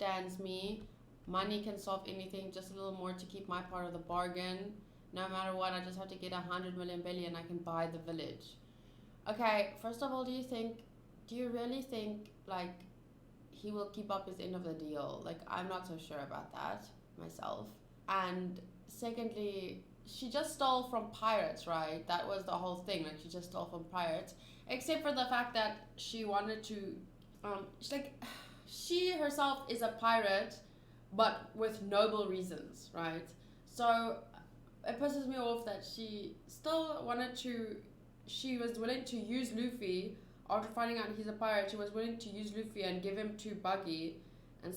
understands me. Money can solve anything, just a little more to keep my part of the bargain. No matter what, I just have to get 100 million billion, I can buy the village. Okay, first of all, do you really think, like, he will keep up his end of the deal? Like, I'm not so sure about that myself. And secondly, she just stole from pirates, right? That was the whole thing. Like, she just stole from pirates. Except for the fact that she wanted to, she herself is a pirate, but with noble reasons, right? So it pisses me off that she still she was willing to use Luffy. After finding out he's a pirate, she was willing to use Luffy and give him to Buggy and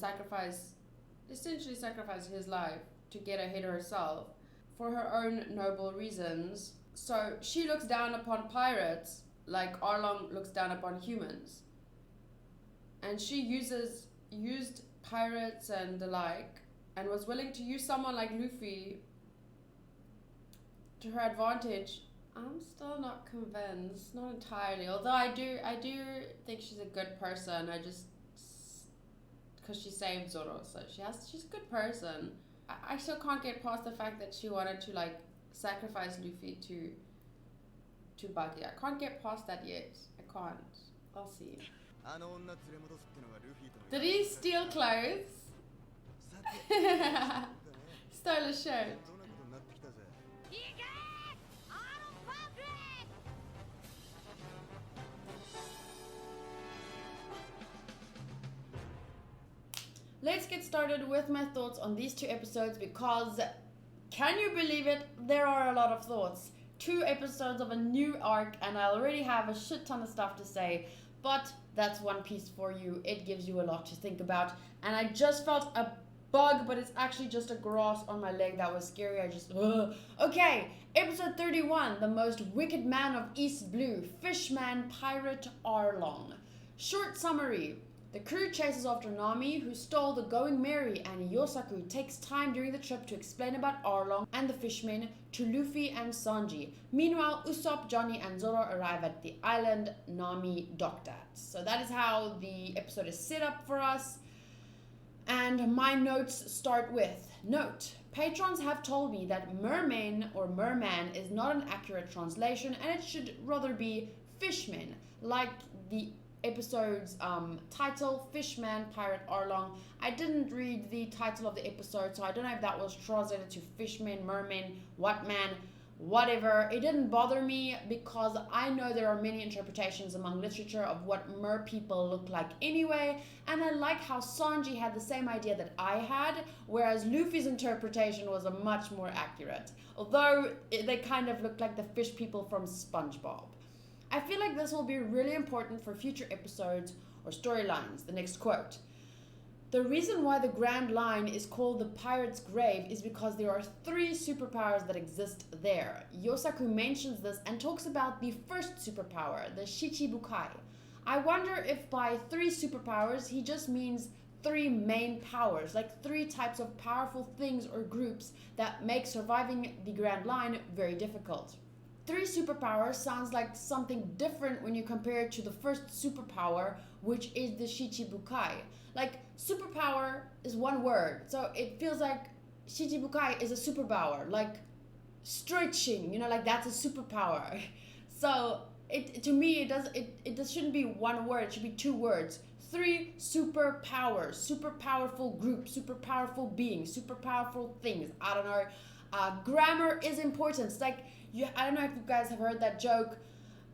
essentially sacrifice his life to get ahead of herself for her own noble reasons. So she looks down upon pirates like Arlong looks down upon humans. And she used pirates and the like, and was willing to use someone like Luffy to her advantage. I'm still not convinced, not entirely. Although I do think she's a good person. Because she saved Zoro, so she's a good person. I still can't get past the fact that she wanted to like sacrifice Luffy to Buggy. I can't get past that yet. I can't. I'll see. Did he steal clothes? Stole a shirt. Let's get started with my thoughts on these two episodes because, can you believe it, there are a lot of thoughts. 2 episodes of a new arc and I already have a shit ton of stuff to say, but that's One Piece for you. It gives you a lot to think about, and I just felt a bug, but it's actually just a grass on my leg that was scary. Okay, episode 31, The Most Wicked Man of East Blue, Fishman Pirate Arlong. Short summary. The crew chases after Nami, who stole the Going Merry, and Yosaku takes time during the trip to explain about Arlong and the fishmen to Luffy and Sanji. Meanwhile, Usopp, Johnny, and Zoro arrive at the island Nami docked at. So that is how the episode is set up for us. And my notes start with, note, patrons have told me that merman or merman is not an accurate translation and it should rather be fishman, like the episode's title, Fishman Pirate Arlong. I didn't read the title of the episode, so I don't know if that was translated to fishman, merman, what man, whatever. It didn't bother me because I know there are many interpretations among literature of what mer people look like anyway, and I like how Sanji had the same idea that I had, whereas Luffy's interpretation was a much more accurate, although they kind of looked like the fish people from SpongeBob. I feel like this will be really important for future episodes or storylines. The next quote. The reason why the Grand Line is called the Pirate's Grave is because there are 3 superpowers that exist there. Yosaku mentions this and talks about the first superpower, the Shichibukai. I wonder if by 3 superpowers he just means 3 main powers, like 3 types of powerful things or groups that make surviving the Grand Line very difficult. 3 superpowers sounds like something different when you compare it to the first superpower, which is the Shichibukai. Like, superpower is one word, so it feels like Shichibukai is a superpower, like stretching, like that's a superpower. So to me it shouldn't be one word, it should be 2 words. 3 superpowers, super powerful groups, super powerful beings, super powerful things. I don't know. Grammar is important. It's like, I don't know if you guys have heard that joke.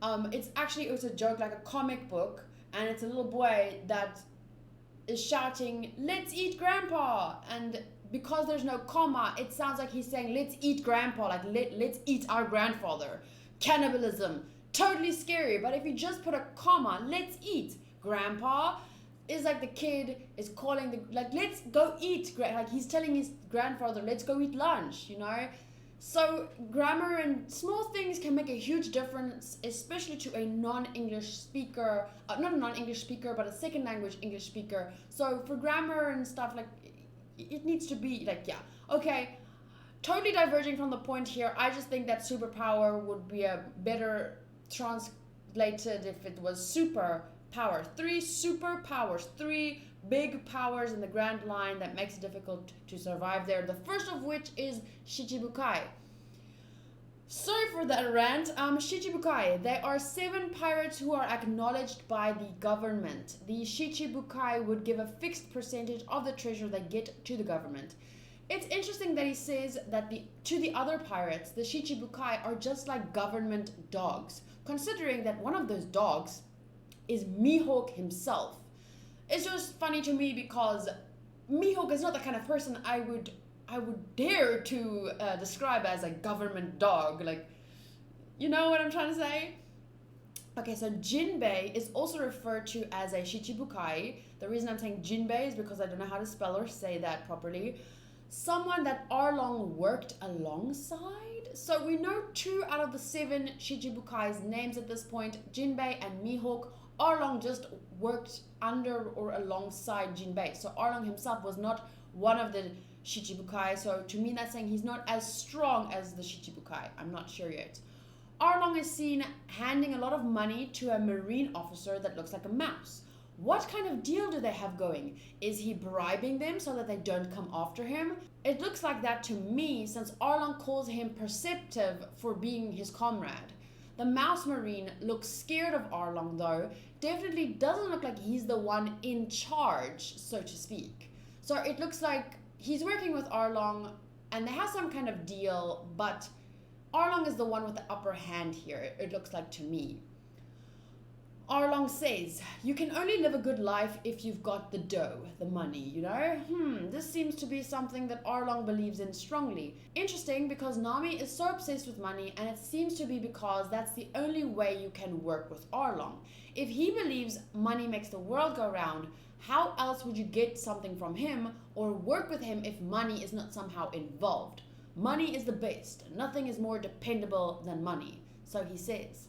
It's a joke like a comic book, and it's a little boy that is shouting, "Let's eat grandpa!" And because there's no comma, it sounds like he's saying, "Let's eat grandpa," like let's eat our grandfather. Cannibalism, totally scary. But if you just put a comma, "Let's eat grandpa," is like the kid is calling let's go eat, like he's telling his grandfather, "Let's go eat lunch," So grammar and small things can make a huge difference, especially to a non-English speaker, not a non-English speaker, but a second language English speaker. So for grammar and stuff, like, it needs to be like, yeah. Okay, totally diverging from the point here. I just think that superpower would be a better translated if it was super power. 3 superpowers, 3 big powers in the Grand Line that makes it difficult to survive there. The first of which is Shichibukai. Sorry for that rant. Shichibukai. They are 7 pirates who are acknowledged by the government. The Shichibukai would give a fixed percentage of the treasure they get to the government. It's interesting that he says that to the other pirates, the Shichibukai are just like government dogs, considering that one of those dogs is Mihawk himself. It's just funny to me because Mihawk is not the kind of person I would dare to describe as a government dog. Like, you know what I'm trying to say? Okay, so Jinbei is also referred to as a Shichibukai. The reason I'm saying Jinbei is because I don't know how to spell or say that properly. Someone that Arlong worked alongside. So we know 2 out of the 7 Shichibukai's names at this point, Jinbei and Mihawk. Arlong just worked under or alongside Jinbei. So Arlong himself was not one of the Shichibukai. So to me that's saying he's not as strong as the Shichibukai. I'm not sure yet. Arlong is seen handing a lot of money to a marine officer that looks like a mouse. What kind of deal do they have going? Is he bribing them so that they don't come after him? It looks like that to me, since Arlong calls him perceptive for being his comrade. The mouse marine looks scared of Arlong though. Definitely doesn't look like he's the one in charge, so to speak. So it looks like he's working with Arlong and they have some kind of deal, but Arlong is the one with the upper hand here, it looks like to me. Arlong says, you can only live a good life if you've got the dough, the money, you know? This seems to be something that Arlong believes in strongly. Interesting, because Nami is so obsessed with money, and it seems to be because that's the only way you can work with Arlong. If he believes money makes the world go round, how else would you get something from him or work with him if money is not somehow involved? Money is the best. Nothing is more dependable than money. So he says,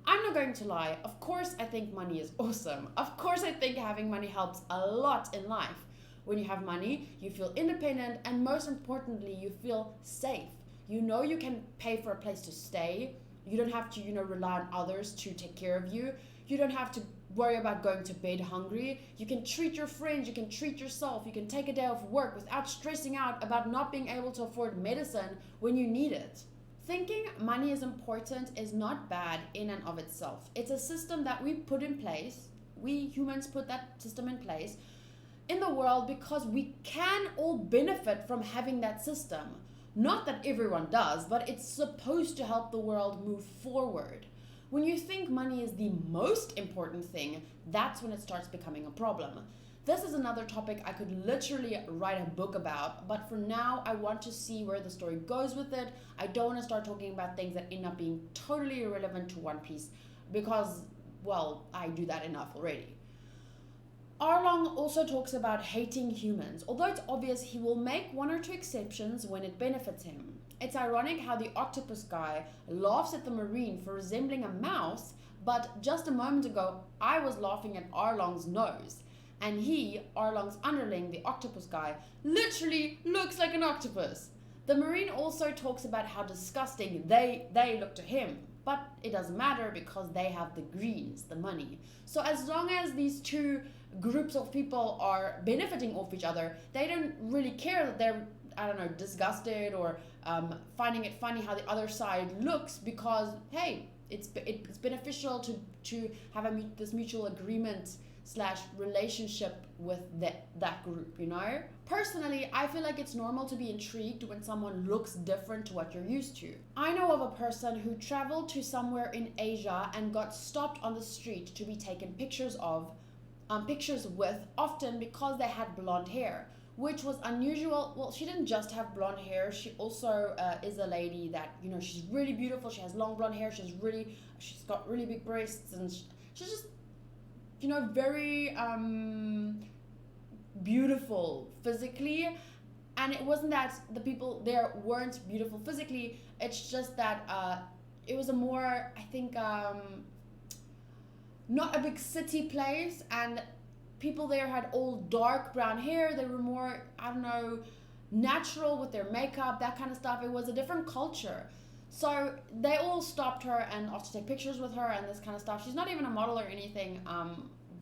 I'm not going to lie, of course I think money is awesome. Of course I think having money helps a lot in life. When you have money, you feel independent and most importantly, you feel safe. You know you can pay for a place to stay. You don't have to, rely on others to take care of you. You don't have to worry about going to bed hungry. You can treat your friends, you can treat yourself, you can take a day off work without stressing out about not being able to afford medicine when you need it. Thinking money is important is not bad in and of itself. It's a system that we put in place. We humans put that system in place in the world because we can all benefit from having that system. Not that everyone does, but it's supposed to help the world move forward. When you think money is the most important thing, that's when it starts becoming a problem. This is another topic I could literally write a book about, but for now I want to see where the story goes with it. I don't want to start talking about things that end up being totally irrelevant to One Piece because, well, I do that enough already. Arlong also talks about hating humans, although it's obvious he will make 1 or 2 exceptions when it benefits him. It's ironic how the octopus guy laughs at the marine for resembling a mouse, but just a moment ago I was laughing at Arlong's nose. And he, Arlong's underling, the octopus guy, literally looks like an octopus. The marine also talks about how disgusting they look to him, but it doesn't matter because they have the greens, the money. So as long as these 2 groups of people are benefiting off each other, they don't really care that they're, disgusted or finding it funny how the other side looks because, hey, it's beneficial to have this mutual agreement / relationship with that group, Personally, I feel like it's normal to be intrigued when someone looks different to what you're used to. I know of a person who traveled to somewhere in Asia and got stopped on the street to be taken pictures with, often because they had blonde hair, which was unusual. Well, she didn't just have blonde hair, she also is a lady that, she's really beautiful, she has long blonde hair, she's got really big breasts, and she's just very beautiful physically. And it wasn't that the people there weren't beautiful physically, it's just that it was a more, I think, not a big city place, and people there had all dark brown hair. They were more, natural with their makeup, that kind of stuff. It was a different culture. So they all stopped her and asked to take pictures with her and this kind of stuff. She's not even a model or anything,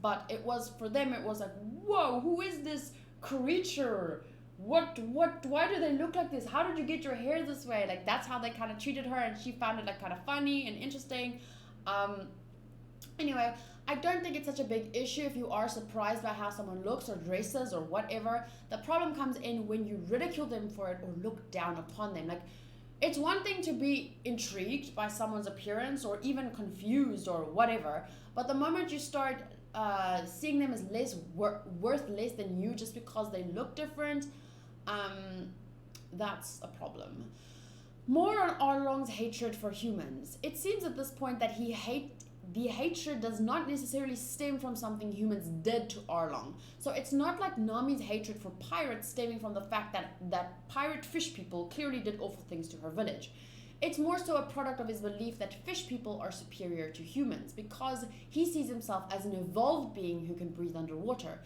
but it was, for them, it was like, whoa, who is this creature? Why do they look like this? How did you get your hair this way? Like, that's how they kind of treated her, and she found it like kind of funny and interesting. Anyway, I don't think it's such a big issue if you are surprised by how someone looks or dresses or whatever. The problem comes in when you ridicule them for it or look down upon them. Like, it's one thing to be intrigued by someone's appearance or even confused or whatever, but the moment you start seeing them as worth less than you just because they look different, that's a problem. More on Arlong's hatred for humans. It seems at this point that the hatred does not necessarily stem from something humans did to Arlong. So it's not like Nami's hatred for pirates stemming from the fact that pirate fish people clearly did awful things to her village. It's more so a product of his belief that fish people are superior to humans because he sees himself as an evolved being who can breathe underwater.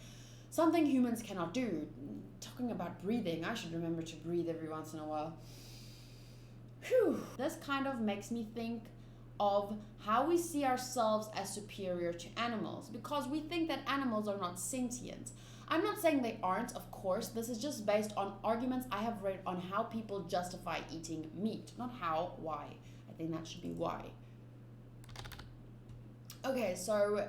Something humans cannot do. Talking about breathing, I should remember to breathe every once in a while. Whew. This kind of makes me think of how we see ourselves as superior to animals because we think that animals are not sentient. I'm not saying they aren't, of course. This is just based on arguments I have read on how people justify eating meat. Not how, why. I think that should be why. Okay, so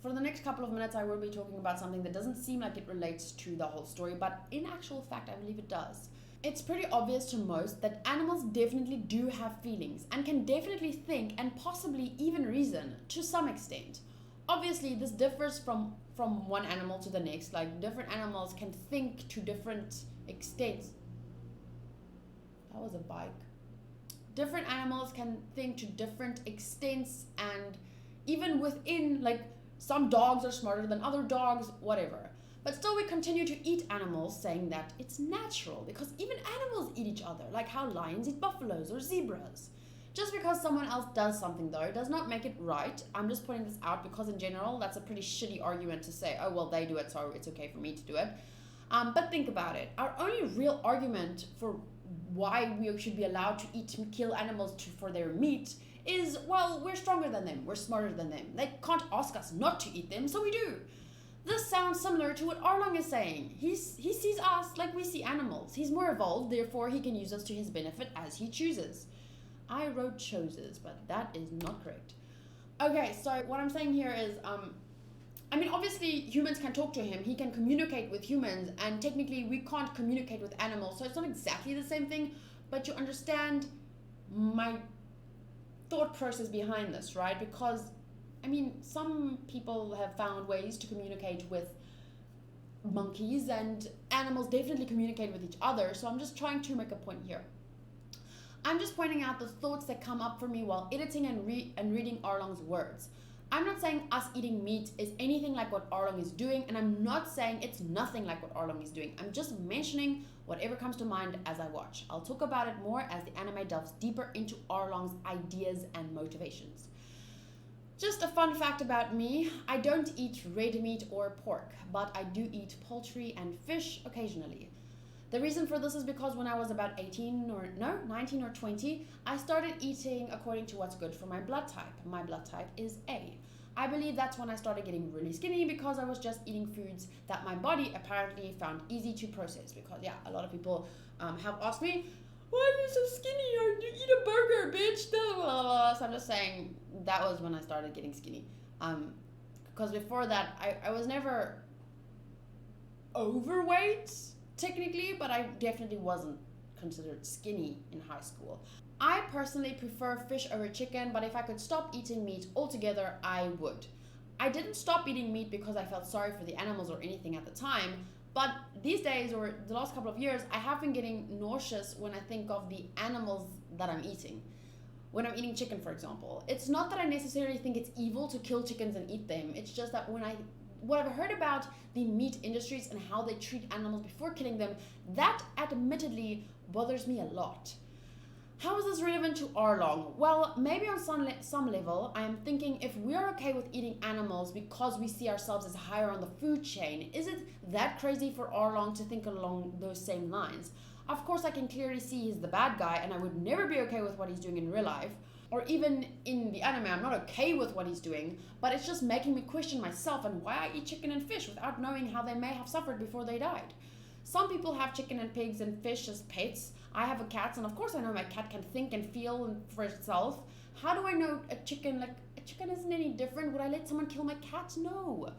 for the next couple of minutes I will be talking about something that doesn't seem like it relates to the whole story, but in actual fact I believe it does. It's pretty obvious to most that animals definitely do have feelings and can definitely think and possibly even reason to some extent. Obviously, this differs from one animal to the next. Like, different animals can think to different extents. That was a bike. Different animals can think to different extents, and even within, like, some dogs are smarter than other dogs, whatever. But still we continue to eat animals, saying that it's natural, because even animals eat each other, like how lions eat buffaloes or zebras. Just because someone else does something, though, does not make it right. I'm just pointing this out because in general, that's a pretty shitty argument to say, oh, well, they do it, so it's okay for me to do it. But think about it. Our only real argument for why we should be allowed to kill animals for their meat is, well, we're stronger than them, we're smarter than them. They can't ask us not to eat them, so we do. This sounds similar to what Arlong is saying. He sees us like we see animals. He's more evolved, therefore he can use us to his benefit as he chooses. I wrote chooses, but that is not correct. Okay, so what I'm saying here is, I mean, obviously humans can talk to him. He can communicate with humans, and technically we can't communicate with animals, so it's not exactly the same thing, but you understand my thought process behind this, right? Because I mean, some people have found ways to communicate with monkeys, and animals definitely communicate with each other, so I'm just trying to make a point here. I'm just pointing out the thoughts that come up for me while editing and reading Arlong's words. I'm not saying us eating meat is anything like what Arlong is doing, and I'm not saying it's nothing like what Arlong is doing. I'm just mentioning whatever comes to mind as I watch. I'll talk about it more as the anime delves deeper into Arlong's ideas and motivations. Just a fun fact about me, I don't eat red meat or pork, but I do eat poultry and fish occasionally. The reason for this is because when I was about 19 or 20, I started eating according to what's good for my blood type. My blood type is A. I believe that's when I started getting really skinny because I was just eating foods that my body apparently found easy to process. Because yeah, a lot of people have asked me, why are you so skinny? You eat a burger, bitch. So I'm just saying that was when I started getting skinny. Because before that, I was never overweight, technically, but I definitely wasn't considered skinny in high school. I personally prefer fish over chicken, but if I could stop eating meat altogether, I would. I didn't stop eating meat because I felt sorry for the animals or anything at the time, but these days, or the last couple of years, I have been getting nauseous when I think of the animals that I'm eating. When I'm eating chicken, for example. It's not that I necessarily think it's evil to kill chickens and eat them. It's just that what I've heard about the meat industries and how they treat animals before killing them, that admittedly bothers me a lot. How is this relevant to Arlong? Well, maybe on some level, I am thinking if we're okay with eating animals because we see ourselves as higher on the food chain, is it that crazy for Arlong to think along those same lines? Of course, I can clearly see he's the bad guy and I would never be okay with what he's doing in real life. or even in the anime, I'm not okay with what he's doing, but it's just making me question myself and why I eat chicken and fish without knowing how they may have suffered before they died. Some people have chicken and pigs and fish as pets. I have a cat, and of course I know my cat can think and feel for itself. How do I know a chicken, like, a chicken isn't any different? Would I let someone kill my cat? No.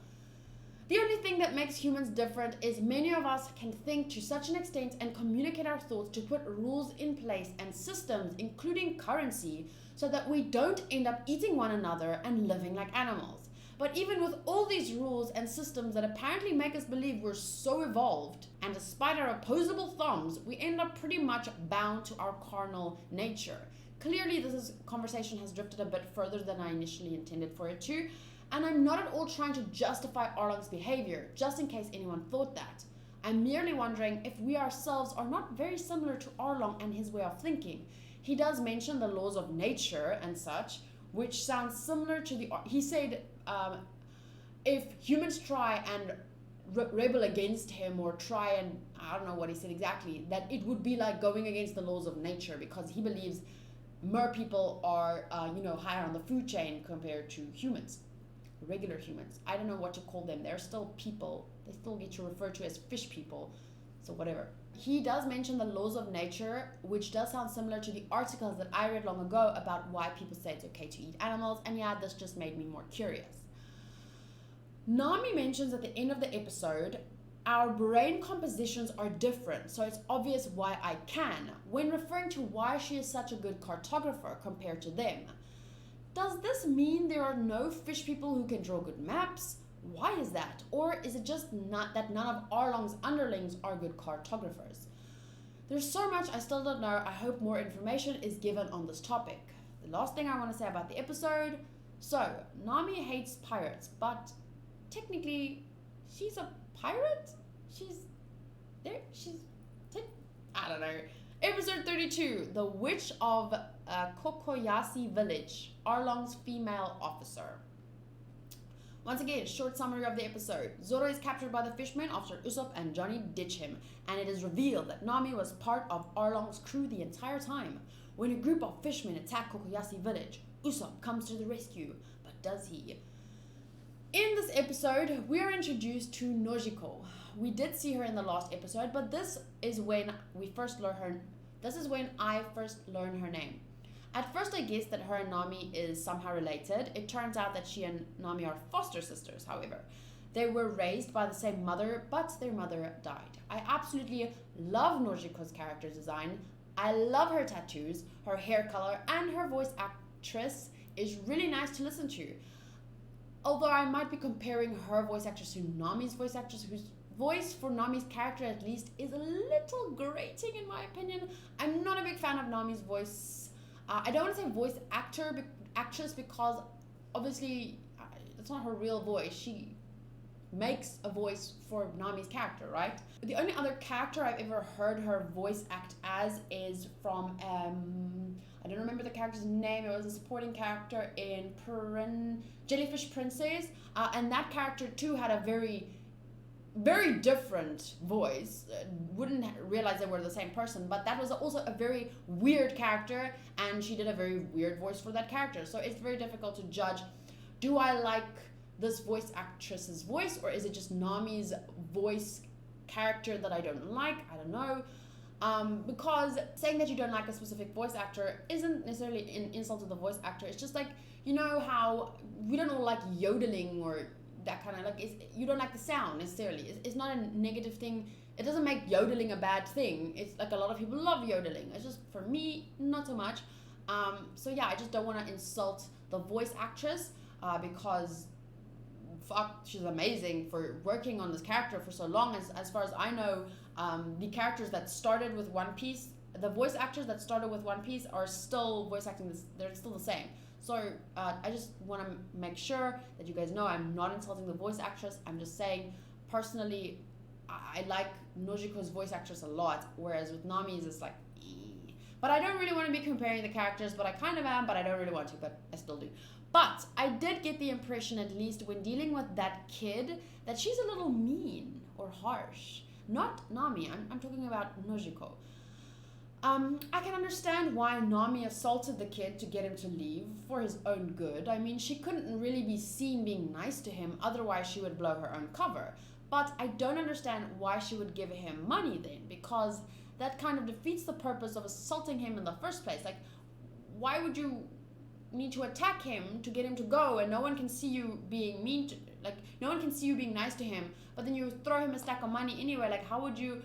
The only thing that makes humans different is many of us can think to such an extent and communicate our thoughts to put rules in place and systems, including currency, so that we don't end up eating one another and living like animals. But even with all these rules and systems that apparently make us believe we're so evolved, and despite our opposable thumbs, we end up pretty much bound to our carnal nature. Clearly, conversation has drifted a bit further than I initially intended for it to, and I'm not at all trying to justify Arlong's behavior, just in case anyone thought that. I'm merely wondering if we ourselves are not very similar to Arlong and his way of thinking. He does mention the laws of nature and such, which sounds similar to he said, if humans try and rebel against him or try and, I don't know what he said exactly, that it would be like going against the laws of nature, because he believes mer people are, higher on the food chain compared to humans. Regular humans. I don't know what to call them. They're still people. They still get to refer to as fish people. So whatever. He does mention the laws of nature, which does sound similar to the articles that I read long ago about why people say it's okay to eat animals. And yeah, this just made me more curious. Nami mentions at the end of the episode, our brain compositions are different, so it's obvious why I can, when referring to why she is such a good cartographer compared to them. Does this mean there are no fish people who can draw good maps? Why is that? Or is it just not that none of Arlong's underlings are good cartographers? There's so much I still don't know. I hope more information is given on this topic. The last thing I want to say about the episode. So, Nami hates pirates, but technically she's a pirate? I don't know. Episode 32, The Witch of Kokoyasi Village, Arlong's female officer. Once again, short summary of the episode. Zoro is captured by the fishmen after Usopp and Johnny ditch him, and it is revealed that Nami was part of Arlong's crew the entire time. When a group of fishmen attack Kokoyasi Village, Usopp comes to the rescue, but does he? In this episode, we are introduced to Nojiko. We did see her in the last episode, but this is when I first learned her name. At first I guessed that her and Nami is somehow related. It turns out that she and Nami are foster sisters, however. They were raised by the same mother, but their mother died. I absolutely love Nojiko's character design. I love her tattoos, her hair color, and her voice actress is really nice to listen to. Although I might be comparing her voice actress to Nami's voice actress, whose voice for Nami's character at least is a little grating in my opinion. I'm not a big fan of Nami's voice. I don't want to say voice actress because obviously it's not her real voice. She makes a voice for Nami's character, right? The only other character I've ever heard her voice act as is from I don't remember the character's name. It was a supporting character in Jellyfish Princess, and that character too had a very different voice. Wouldn't realize they were the same person, but that was also a very weird character, and she did a very weird voice for that character. So it's very difficult to judge, do I like this voice actress's voice, or is it just Nami's voice character that I don't like? I don't know. Because saying that you don't like a specific voice actor isn't necessarily an insult to the voice actor. It's just like, you know how we don't all like yodeling or that kind of like, you don't like the sound necessarily. It's not a negative thing. It doesn't make yodeling a bad thing. It's like a lot of people love yodeling. It's just, for me, not so much. So yeah, I just don't want to insult the voice actress because fuck, she's amazing for working on this character for so long. As far as I know, the characters that started with One Piece, the voice actors that started with One Piece are still voice acting this, they're still the same. So I just want to make sure that you guys know I'm not insulting the voice actress. I'm just saying, personally, I like Nojiko's voice actress a lot, whereas with Nami's it's like, but I don't really want to be comparing the characters, but I kind of am, but I don't really want to, but I still do. But I did get the impression, at least when dealing with that kid, that she's a little mean or harsh. Not Nami, I'm talking about Nojiko. I can understand why Nami assaulted the kid to get him to leave for his own good. I mean, she couldn't really be seen being nice to him, otherwise she would blow her own cover. But I don't understand why she would give him money then, because that kind of defeats the purpose of assaulting him in the first place. Like, why would you need to attack him to get him to go, and no one can see you being mean to, like, no one can see you being nice to him, but then you throw him a stack of money anyway? Like, how would you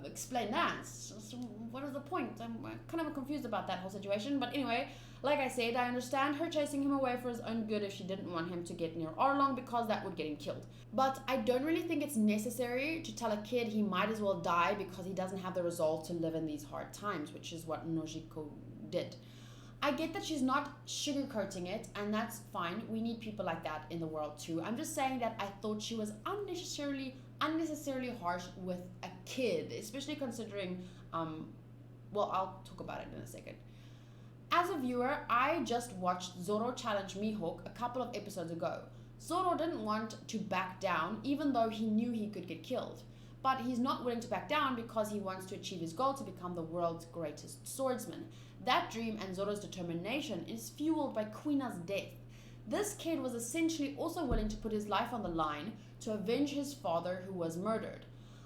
explain that? So what is the point? I'm kind of confused about that whole situation. But anyway, like I said, I understand her chasing him away for his own good if she didn't want him to get near Arlong, because that would get him killed. But I don't really think it's necessary to tell a kid he might as well die because he doesn't have the resolve to live in these hard times, which is what Nojiko did. I get that she's not sugarcoating it, and that's fine. We need people like that in the world too. I'm just saying that I thought she was unnecessarily harsh with a kid, especially considering, well, I'll talk about it in a second. As a viewer, I just watched Zoro challenge Mihawk a couple of episodes ago. Zoro didn't want to back down, even though he knew he could get killed. But he's not willing to back down because he wants to achieve his goal to become the world's greatest swordsman. That dream and Zoro's determination is fueled by Queena's death. This kid was essentially also willing to put his life on the line to avenge his father who was murdered.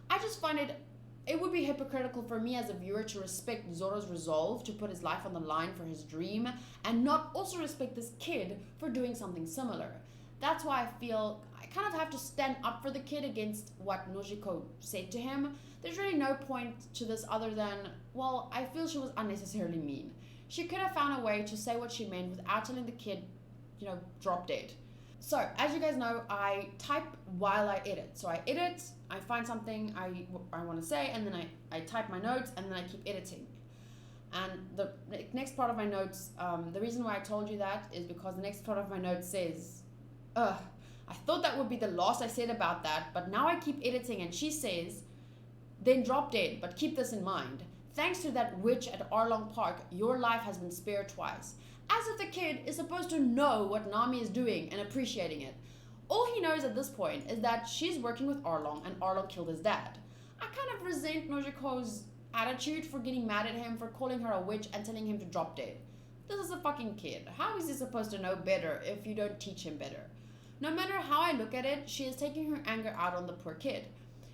I just find it would be hypocritical for me as a viewer to respect Zoro's resolve to put his life on the line for his dream and not also respect this kid for doing something similar. That's why I feel I kind of have to stand up for the kid against what Nojiko said to him. There's really no point to this other than, well, I feel she was unnecessarily mean. She could have found a way to say what she meant without telling the kid, drop dead. So, as you guys know, I type while I edit. So I edit, I find something I want to say, and then I type my notes, and then I keep editing. And the next part of my notes, the reason why I told you that is because the next part of my notes says, I thought that would be the last I said about that, but now I keep editing, and she says, then drop dead, but keep this in mind. Thanks to that witch at Arlong Park, your life has been spared twice. As if the kid is supposed to know what Nami is doing and appreciating it. All he knows at this point is that she's working with Arlong and Arlong killed his dad. I kind of resent Nojiko's attitude for getting mad at him for calling her a witch and telling him to drop dead. This is a fucking kid. How is he supposed to know better if you don't teach him better? No matter how I look at it, she is taking her anger out on the poor kid.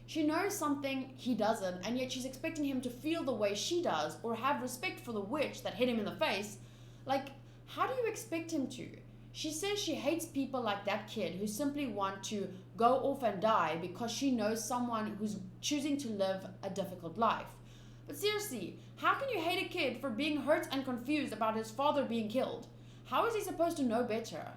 She knows something he doesn't, and yet she's expecting him to feel the way she does or have respect for the witch that hit him in the face. Like, how do you expect him to? She says she hates people like that kid who simply want to go off and die because she knows someone who's choosing to live a difficult life. But seriously, how can you hate a kid for being hurt and confused about his father being killed? How is he supposed to know better?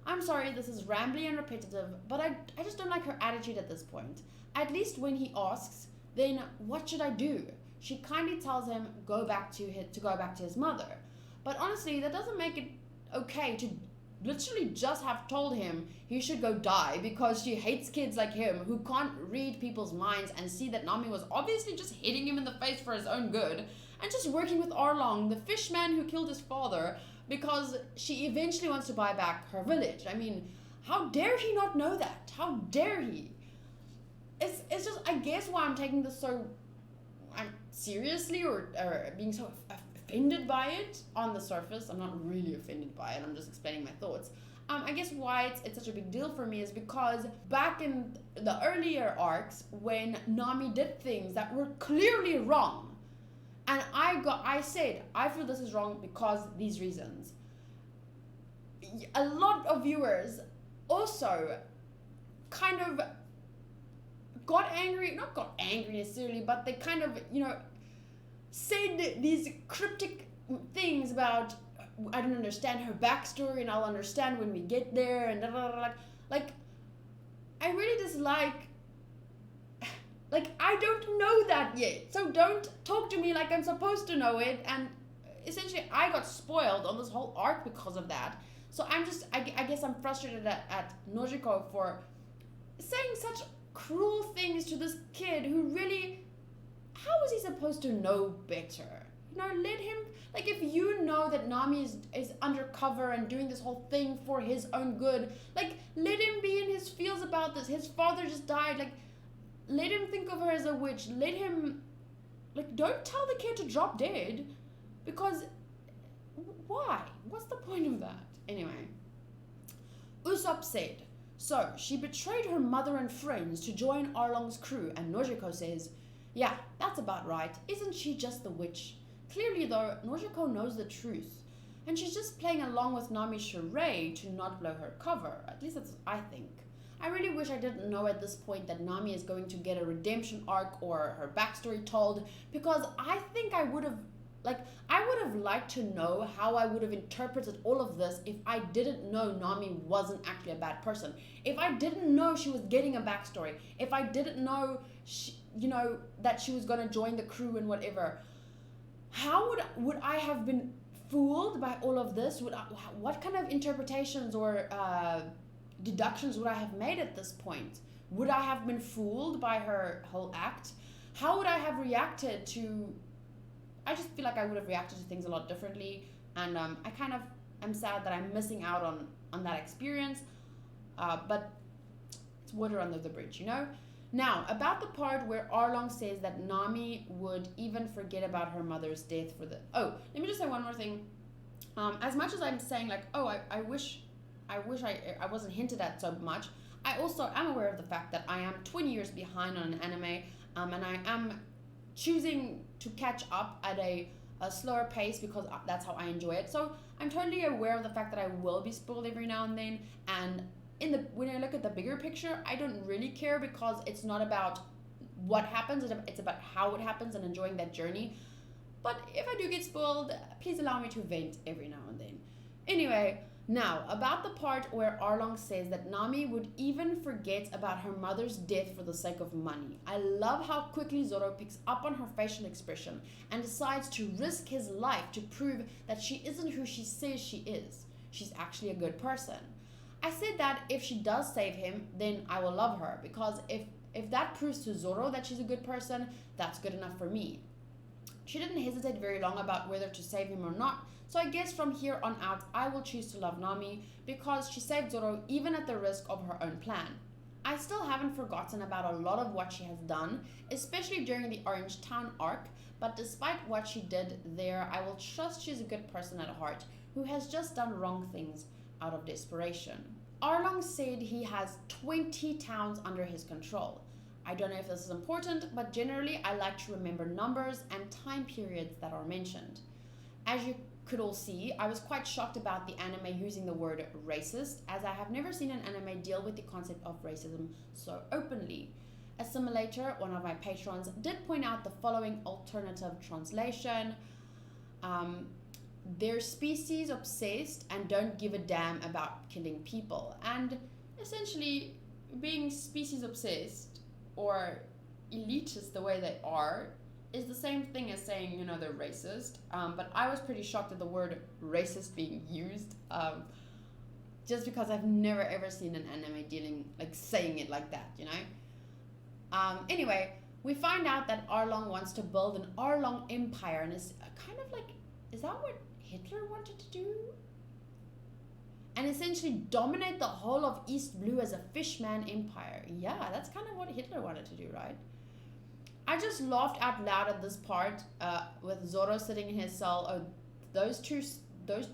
I'm sorry, this is rambly and repetitive, but I just don't like her attitude at this point. At least when he asks, then what should I do? She kindly tells him to go back to his mother. But honestly, that doesn't make it okay to literally just have told him he should go die because she hates kids like him who can't read people's minds and see that Nami was obviously just hitting him in the face for his own good and just working with Arlong, the fishman who killed his father, because she eventually wants to buy back her village. I mean, how dare he not know that? How dare he? It's just, I guess why I'm taking this so seriously or being so offended by it on the surface. I'm not really offended by it, I'm just explaining my thoughts. I guess why it's such a big deal for me is because back in the earlier arcs when Nami did things that were clearly wrong, and I said, I feel this is wrong because these reasons. A lot of viewers also kind of not got angry necessarily, but they kind of, said these cryptic things about, I don't understand her backstory and I'll understand when we get there and like I really dislike, I don't know that yet, so don't talk to me like I'm supposed to know it. And essentially I got spoiled on this whole arc because of that. So I guess I'm frustrated at Nojiko for saying such cruel things to this kid who really, how is he supposed to know better? Let him, if you know that Nami is undercover and doing this whole thing for his own good, let him be in his feels about this. His father just died, let him think of her as a witch. Let him Like, don't tell the kid to drop dead, because why? What's the point of that? Anyway, Usopp said, so she betrayed her mother and friends to join Arlong's crew, and Nojiko says, yeah, that's about right. Isn't she just the witch? Clearly though, Nojiko knows the truth, and she's just playing along with Nami's charade to not blow her cover. At least that's what I think. I really wish I didn't know at this point that Nami is going to get a redemption arc or her backstory told, because I think I would have liked to know how I would have interpreted all of this if I didn't know Nami wasn't actually a bad person. If I didn't know she was getting a backstory. If I didn't know, that she was going to join the crew and whatever. How would I have been fooled by all of this? What kind of interpretations or deductions would I have made at this point? Would I have been fooled by her whole act? How would I have reacted to... I just feel like I would have reacted to things a lot differently, and I kind of am sad that I'm missing out on that experience, but it's water under the bridge, Now, about the part where Arlong says that Nami would even forget about her mother's death for the... Oh, let me just say one more thing. As much as I'm saying, like, oh, I wish I wasn't hinted at so much, I also am aware of the fact that I am 20 years behind on an anime, and I am choosing to catch up at a slower pace because that's how I enjoy it. So I'm totally aware of the fact that I will be spoiled every now and then, and when I look at the bigger picture, I don't really care, because it's not about what happens, it's about how it happens and enjoying that journey. But if I do get spoiled, please allow me to vent every now and then. Anyway, now, about the part where Arlong says that Nami would even forget about her mother's death for the sake of money. I love how quickly Zoro picks up on her facial expression and decides to risk his life to prove that she isn't who she says she is. She's actually a good person. I said that if she does save him, then I will love her, because if that proves to Zoro that she's a good person, that's good enough for me. She didn't hesitate very long about whether to save him or not, so I guess from here on out, I will choose to love Nami because she saved Zoro even at the risk of her own plan. I still haven't forgotten about a lot of what she has done, especially during the Orange Town arc, but despite what she did there, I will trust she's a good person at heart who has just done wrong things out of desperation. Arlong said he has 20 towns under his control. I don't know if this is important, but generally I like to remember numbers and time periods that are mentioned. As you could all see, I was quite shocked about the anime using the word racist, as I have never seen an anime deal with the concept of racism so openly. Assimilator, one of my patrons, did point out the following alternative translation. They're species obsessed and don't give a damn about killing people. And essentially, being species obsessed or elitist the way they are is the same thing as saying, they're racist. But I was pretty shocked at the word racist being used, just because I've never ever seen an anime saying it like that, Anyway, we find out that Arlong wants to build an Arlong empire, and is kind of like, is that what Hitler wanted to do? And essentially dominate the whole of East Blue as a Fishman empire. Yeah, that's kind of what Hitler wanted to do, right? I just laughed out loud at this part with Zoro sitting in his cell. Oh,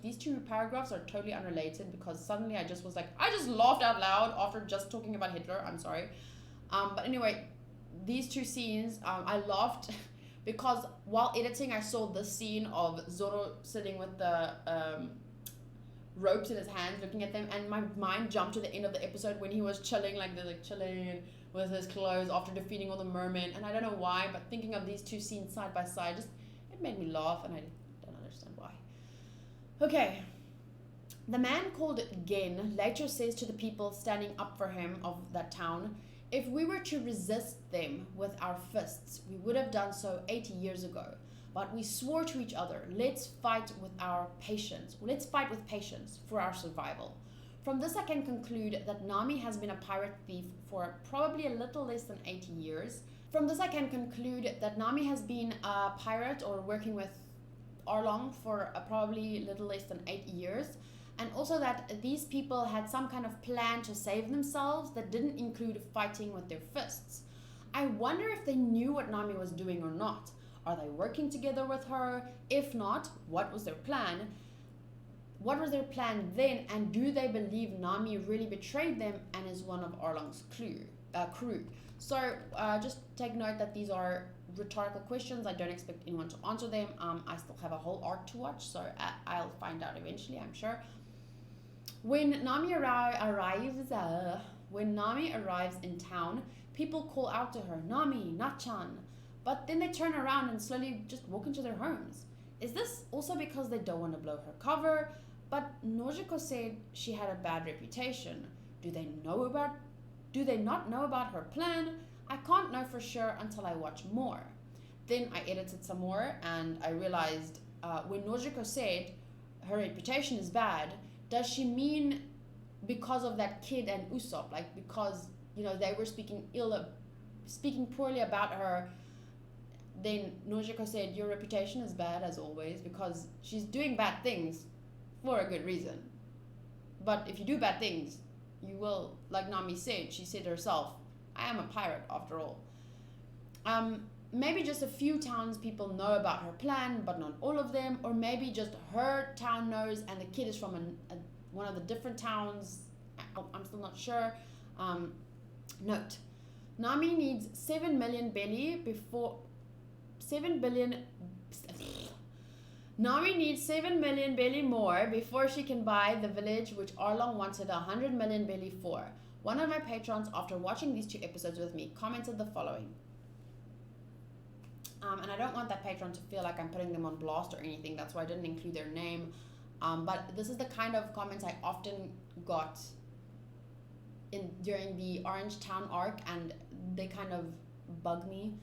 these two paragraphs are totally unrelated, because suddenly I just was like, I just laughed out loud after just talking about Hitler. I'm sorry. But anyway, these two scenes, I laughed because while editing, I saw this scene of Zoro sitting with the ropes in his hands, looking at them, and my mind jumped to the end of the episode when he was chilling chilling with his clothes after defeating all the mermen. And I don't know why, but thinking of these two scenes side by side, it made me laugh, and I don't understand why. Okay. The man called Gen later says to the people standing up for him of that town, if we were to resist them with our fists, we would have done so 80 years ago. But we swore to each other, let's fight with patience for our survival. From this I can conclude that Nami has been a pirate thief for probably a little less than 80 years. From this I can conclude that Nami has been a pirate or working with Arlong for probably a little less than 8 years. And also that these people had some kind of plan to save themselves that didn't include fighting with their fists. I wonder if they knew what Nami was doing or not. Are they working together with her? If not, what was their plan? What was their plan then, and do they believe Nami really betrayed them and is one of Arlong's crew? So just take note that these are rhetorical questions. I don't expect anyone to answer them. I still have a whole arc to watch, so I'll find out eventually, I'm sure. When Nami arrives in town, people call out to her, Nami, Nachan, but then they turn around and slowly just walk into their homes. Is this also because they don't want to blow her cover? But Nojiko said she had a bad reputation. Do they not know about her plan? I can't know for sure until I watch more. Then I edited some more and I realized when Nojiko said her reputation is bad, does she mean because of that kid and Usopp? Like because, they were speaking poorly about her. Then Nojiko said your reputation is bad as always because she's doing bad things for a good reason. But if you do bad things, you will, like Nami said, she said herself, I am a pirate after all. Maybe just a few townspeople know about her plan, but not all of them. Or maybe just her town knows and the kid is from one of the different towns. I'm still not sure. Note, Nami needs 7 million belly before... 7 billion... Nami needs 7 million belly more before she can buy the village which Arlong wanted 100 million belly for. One of my patrons, after watching these 2 episodes with me, commented the following. And I don't want that patron to feel like I'm putting them on blast or anything. That's why I didn't include their name. But this is the kind of comments I often got during the Orange Town arc, and they kind of bug me.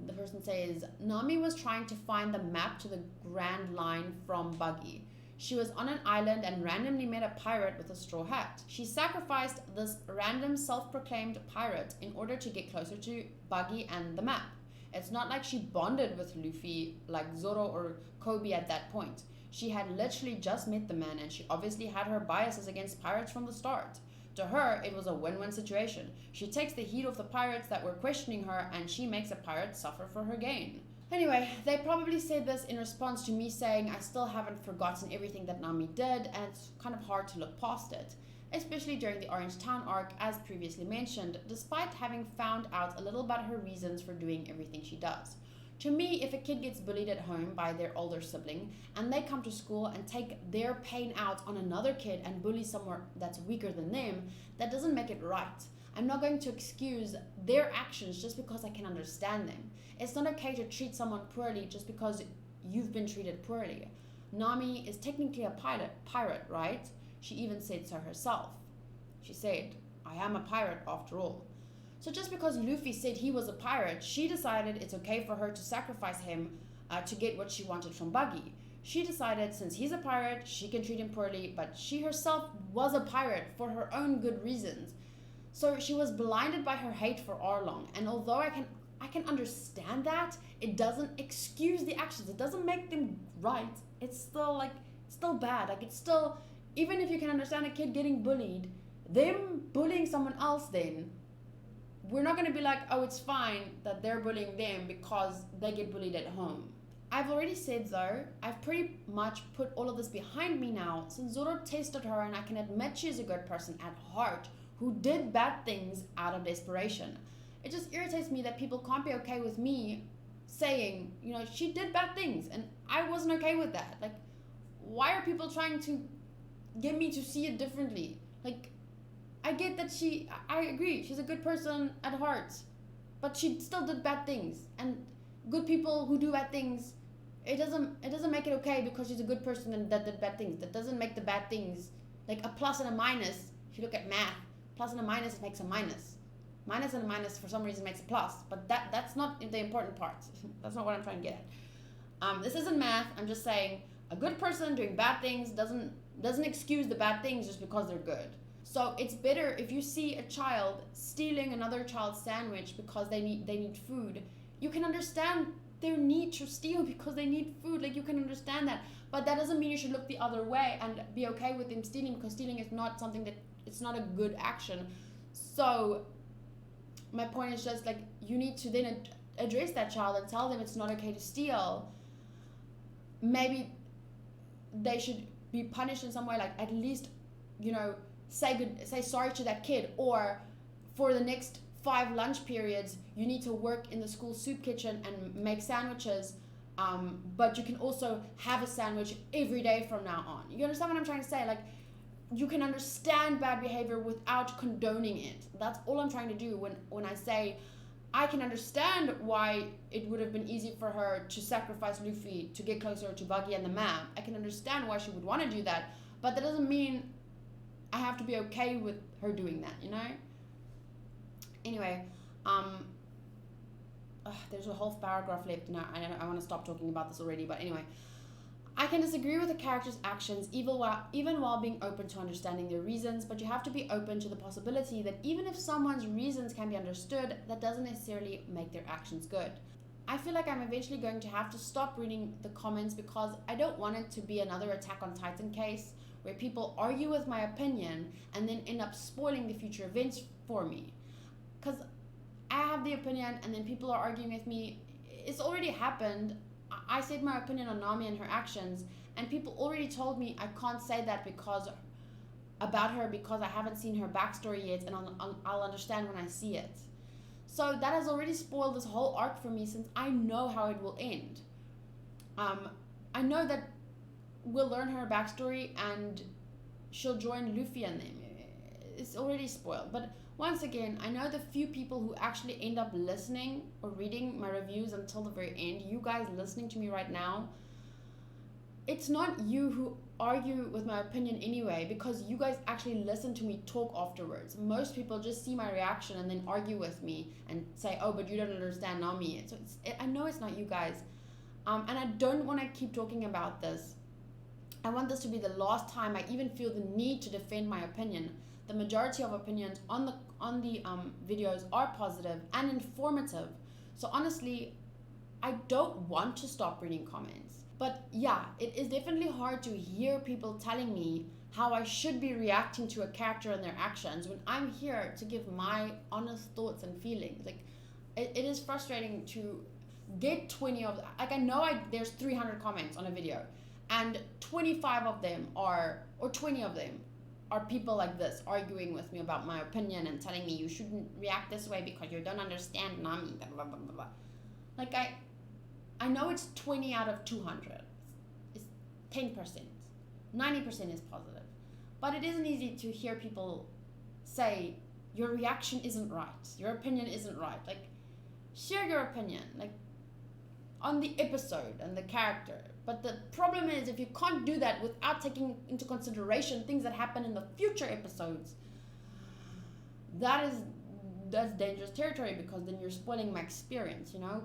The person says, Nami was trying to find the map to the Grand Line from Buggy. She was on an island and randomly met a pirate with a straw hat. She sacrificed this random self-proclaimed pirate in order to get closer to Buggy and the map. It's not like she bonded with Luffy like Zoro or Kobe at that point. She had literally just met the man and she obviously had her biases against pirates from the start. To her, it was a win-win situation. She takes the heat off the pirates that were questioning her and she makes a pirate suffer for her gain. Anyway, they probably said this in response to me saying I still haven't forgotten everything that Nami did and it's kind of hard to look past it. Especially during the Orange Town arc, as previously mentioned, despite having found out a little about her reasons for doing everything she does. To me, if a kid gets bullied at home by their older sibling and they come to school and take their pain out on another kid and bully someone that's weaker than them, that doesn't make it right. I'm not going to excuse their actions just because I can understand them. It's not okay to treat someone poorly just because you've been treated poorly. Nami is technically a pirate, right? She even said so herself. She said, I am a pirate after all. So just because Luffy said he was a pirate, she decided it's okay for her to sacrifice him to get what she wanted from Buggy. She decided since he's a pirate, she can treat him poorly, but she herself was a pirate for her own good reasons. So she was blinded by her hate for Arlong, and although I can understand that, it doesn't excuse the actions. It doesn't make them right. It's still bad. Like it's still, even if you can understand a kid getting bullied, them bullying someone else then, we're not going to be like, oh, it's fine that they're bullying them because they get bullied at home. I've already said though, I've pretty much put all of this behind me now since Zoro tested her and I can admit she's a good person at heart who did bad things out of desperation. It just irritates me that people can't be okay with me saying, she did bad things and I wasn't okay with that. Like, why are people trying to get me to see it differently? Like, I get that I agree, she's a good person at heart, but she still did bad things. And good people who do bad things, it doesn't make it okay because she's a good person and that did bad things. That doesn't make the bad things, like a plus and a minus. If you look at math, plus and a minus makes a minus. Minus and a minus for some reason makes a plus, but that's not the important part. That's not what I'm trying to get at. This isn't math. I'm just saying a good person doing bad things doesn't excuse the bad things just because they're good. So it's better if you see a child stealing another child's sandwich because they need food. You can understand their need to steal because they need food. Like, you can understand that. But that doesn't mean you should look the other way and be okay with them stealing, because stealing is not something that, it's not a good action. So my point is just like, you need to then address that child and tell them it's not okay to steal, maybe they should be punished in some way, like at least, you know, say sorry to that kid, or for the next 5 lunch periods you need to work in the school soup kitchen and make sandwiches, but you can also have a sandwich every day from now on. You understand what I'm trying to say? Like, you can understand bad behavior without condoning it. That's all I'm trying to do when I say I can understand why it would have been easy for her to sacrifice Luffy to get closer to Buggy and the map. I can understand why she would want to do that, but that doesn't mean I have to be okay with her doing that, you know? Anyway, there's a whole paragraph left. No, I want to stop talking about this already, but anyway. I can disagree with the character's actions even while being open to understanding their reasons, but you have to be open to the possibility that even if someone's reasons can be understood, that doesn't necessarily make their actions good. I feel like I'm eventually going to have to stop reading the comments because I don't want it to be another Attack on Titan case where people argue with my opinion and then end up spoiling the future events for me. Because I have the opinion and then people are arguing with me. It's already happened. I said my opinion on Nami and her actions, and people already told me I can't say that about her because I haven't seen her backstory yet, and I'll understand when I see it. So that has already spoiled this whole arc for me, since I know how it will end. I know that we'll learn her backstory and she'll join Luffy and them. It's already spoiled. But once again, I know the few people who actually end up listening or reading my reviews until the very end, you guys listening to me right now, it's not you who argue with my opinion anyway, because you guys actually listen to me talk afterwards. Most people just see my reaction and then argue with me and say, oh, but you don't understand Nami. So I know it's not you guys. And I don't want to keep talking about this. I want this to be the last time I even feel the need to defend my opinion. The majority of opinions on the videos are positive and informative. So honestly, I don't want to stop reading comments. But yeah, it is definitely hard to hear people telling me how I should be reacting to a character and their actions when I'm here to give my honest thoughts and feelings. Like, it is frustrating to get 20 of, like, I know there's 300 comments on a video, and 25 of them or 20 of them are people like this arguing with me about my opinion and telling me you shouldn't react this way because you don't understand Nami, blah, blah, blah, blah. Like, I know it's 20 out of 200. It's 10%. 90% is positive. But it isn't easy to hear people say, your reaction isn't right. Your opinion isn't right. Like, share your opinion, like, on the episode and the character. But the problem is, if you can't do that without taking into consideration things that happen in the future episodes, that's dangerous territory, because then you're spoiling my experience, you know?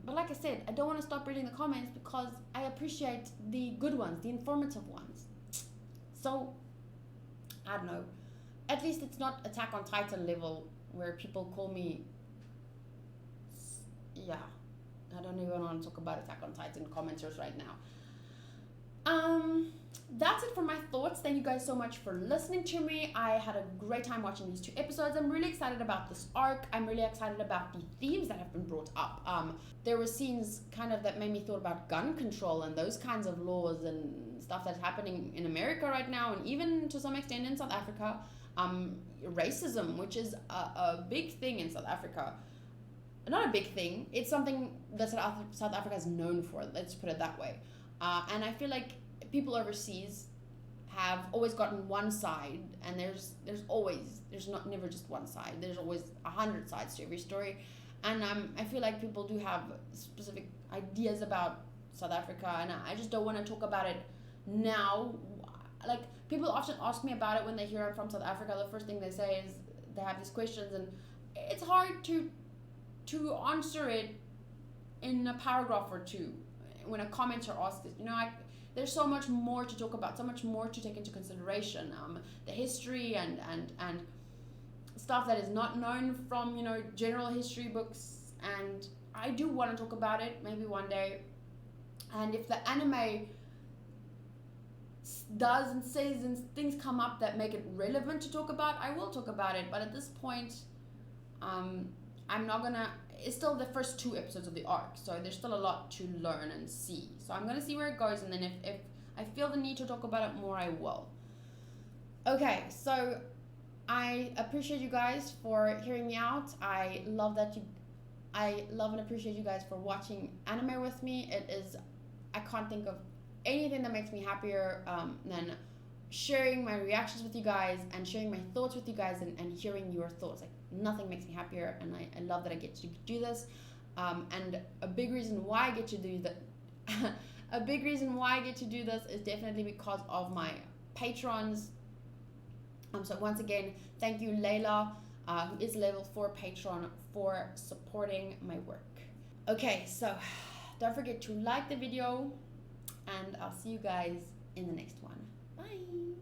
But like I said, I don't want to stop reading the comments because I appreciate the good ones, the informative ones. So, I don't know. At least it's not Attack on Titan level where people call me... Yeah. I don't even want to talk about Attack on Titan commenters right now. That's it for my thoughts. Thank you guys so much for listening to me. I had a great time watching these 2 episodes. I'm really excited about this arc. I'm really excited about the themes that have been brought up. There were scenes kind of that made me thought about gun control and those kinds of laws and stuff that's happening in America right now, and even to some extent in South Africa. Racism, which is a big thing in South Africa. Not a big thing. It's something that South Africa is known for. Let's put it that way. And I feel like people overseas have always gotten one side, and there's never just one side. There's always 100 sides to every story. And I feel like people do have specific ideas about South Africa, and I just don't want to talk about it now. Like, people often ask me about it when they hear I'm from South Africa. The first thing they say is they have these questions, and it's hard to answer it in a paragraph or 2 when a commenter asks it. You know, there's so much more to talk about, so much more to take into consideration. The history and stuff that is not known from, you know, general history books, and I do want to talk about it maybe one day. And if the anime does and says and things come up that make it relevant to talk about, I will talk about it. But at this point, I'm not gonna, it's still the first 2 episodes of the arc, so there's still a lot to learn and see. So I'm gonna see where it goes, and then if I feel the need to talk about it more, I will. Okay, so I appreciate you guys for hearing me out. I love and appreciate you guys for watching anime with me. I can't think of anything that makes me happier than sharing my reactions with you guys and sharing my thoughts with you guys and hearing your thoughts. Like, nothing makes me happier, and I love that I get to do this. And a big reason why I get to do that is definitely because of my patrons. So once again, thank you, Layla, who is level 4 patron, for supporting my work. Okay, so don't forget to like the video, and I'll see you guys in the next one. Bye.